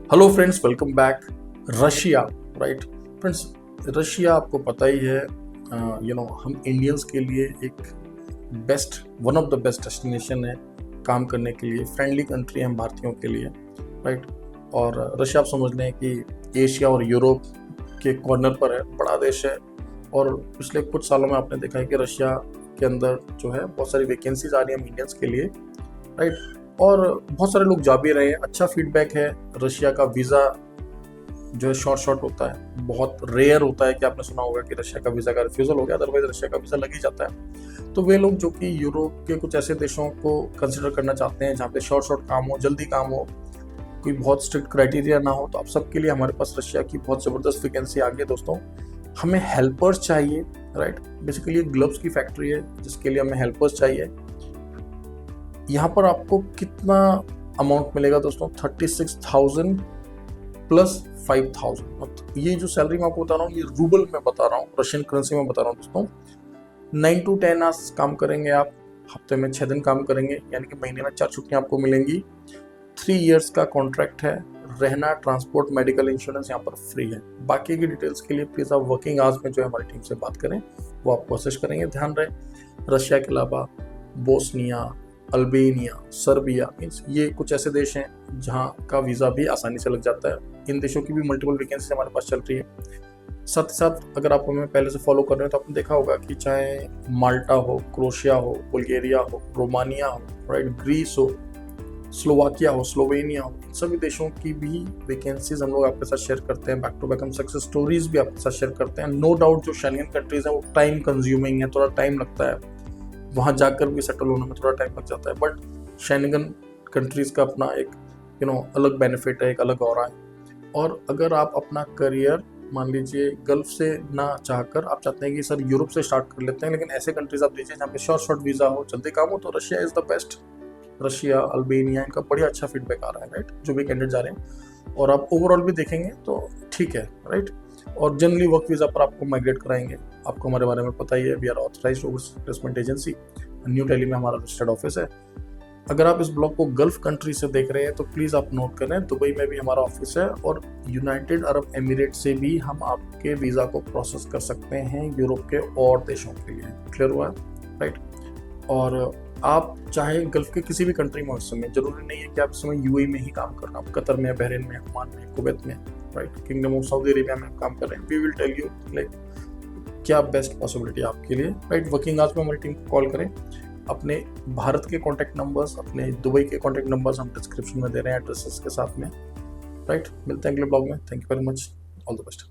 Hello friends, welcome back. Russia, right friends. Russia आपको पता ही है, हम इंडियंस के लिए एक one of the best destination है काम करने के लिए। फ्रेंडली कंट्री है हम भारतीयों के लिए, राइट। और रशिया आप समझ लें कि एशिया और यूरोप के कॉर्नर पर है, बड़ा देश है। और पिछले कुछ सालों में आपने देखा है कि रशिया के अंदर जो है बहुत सारी वैकेंसीज आ रही हैं हम इंडियंस के लिए, राइट। और बहुत सारे लोग जा भी रहे हैं, अच्छा फीडबैक है। रशिया का वीज़ा जो है शॉर्ट होता है, बहुत रेयर होता है कि आपने सुना होगा कि रशिया का वीज़ा का रिफ्यूज़ल हो गया, अदरवाइज रशिया का वीज़ा लग ही जाता है। तो वे लोग जो कि यूरोप के कुछ ऐसे देशों को कंसिडर करना चाहते हैं जहाँ पे शॉर्ट काम हो, जल्दी काम हो, कोई बहुत स्ट्रिक्ट क्राइटेरिया ना हो, तो आप सबके लिए हमारे पास रशिया की बहुत ज़बरदस्त वैकेंसी आ गई है दोस्तों। हमें हेल्पर्स चाहिए, राइट। बेसिकली ग्लव्स की फैक्ट्री है जिसके लिए हमें हेल्पर्स चाहिए। यहाँ पर आपको कितना अमाउंट मिलेगा दोस्तों? 36,000 प्लस 5,000। मतलब ये जो सैलरी मैं आपको बता रहा हूँ, ये रूबल में बता रहा हूँ, रशियन करेंसी में बता रहा हूँ दोस्तों। 9 to 10 आवर्स काम करेंगे आप, हफ्ते में 6 दिन काम करेंगे, यानी कि महीने में 4 छुट्टियाँ आपको मिलेंगी। 3 इयर्स का कॉन्ट्रैक्ट है। रहना, ट्रांसपोर्ट, मेडिकल इंश्योरेंस यहाँ पर फ्री है। बाकी की डिटेल्स के लिए प्लीज़ आप वर्किंग आवर्स में जो है हमारी टीम से बात करें, वो आप कोशिश करेंगे। ध्यान रहे, रशिया के अलावा बोस्निया, अल्बेनिया, सर्बिया, मीन्स ये कुछ ऐसे देश हैं जहाँ का वीज़ा भी आसानी से लग जाता है। इन देशों की भी मल्टीपल वैकेंसी हमारे पास चल रही है। साथ ही साथ अगर आप हमें पहले से फॉलो कर रहे हैं तो आपने देखा होगा कि चाहे माल्टा हो, क्रोशिया हो, बुल्गारिया हो, रोमानिया हो, राइट, ग्रीस हो, स्लोवाकिया हो, स्लोवेनिया हो, इन सभी देशों की भी वैकेंसीज हम लोग आपके साथ शेयर करते हैं। बैक टू बैक हम सक्सेस स्टोरीज भी आपके साथ शेयर करते हैं। नो डाउट जो शेंगन कंट्रीज हैं वो टाइम कंज्यूमिंग है, थोड़ा टाइम लगता है, वहाँ जाकर भी सेटल होने में थोड़ा टाइम लग जाता है। बट शेंगन कंट्रीज़ का अपना एक अलग बेनिफिट है, एक अलग ऑरा है। और अगर आप अपना करियर मान लीजिए गल्फ से ना चाहकर आप चाहते हैं कि सर यूरोप से स्टार्ट कर लेते हैं, लेकिन ऐसे कंट्रीज आप दीजिए जहाँ पे शॉर्ट वीज़ा हो, जल्दी काम हो, तो Russia is the best. Russia, Albania, इनका बढ़िया अच्छा फीडबैक आ रहा है, राइट, जो भी कैंडिडेट जा रहे हैं। और आप ओवरऑल भी देखेंगे तो ठीक है, राइट। और जनरली वर्क वीज़ा पर आपको माइग्रेट कराएंगे। आपको हमारे बारे में पता ही है, we are authorised overseas placement agency. New Delhi में हमारा रजिस्टर्ड ऑफिस है। अगर आप इस ब्लॉग को गल्फ कंट्री से देख रहे हैं तो प्लीज़ आप नोट करें, दुबई में भी हमारा ऑफिस है, और यूनाइटेड अरब एमिरेट से भी हम आपके वीज़ा को प्रोसेस कर सकते हैं यूरोप के और देशों के लिए। क्लियर हुआ है, राइट। और आप चाहे गल्फ के किसी भी कंट्री में, उस समय जरूरी नहीं है कि आप इस समय यूएई में ही काम कर रहे हैं। आप कतर में, बहरीन में, ओमान में, कुवैत में, right, kingdom of Saudi Arabia में काम कर रहे हैं। We will tell you like क्या बेस्ट पॉसिबिलिटी आपके लिए, राइट। वर्किंग आवर्स में हमारी टीम को कॉल करें। अपने भारत के कॉन्टैक्ट नंबर्स, अपने दुबई के कॉन्टैक्ट नंबर्स हम डिस्क्रिप्शन में दे रहे हैं एड्रेसेस के साथ में, राइट। मिलते हैं अगले ब्लॉग में। Thank you very much, all the best.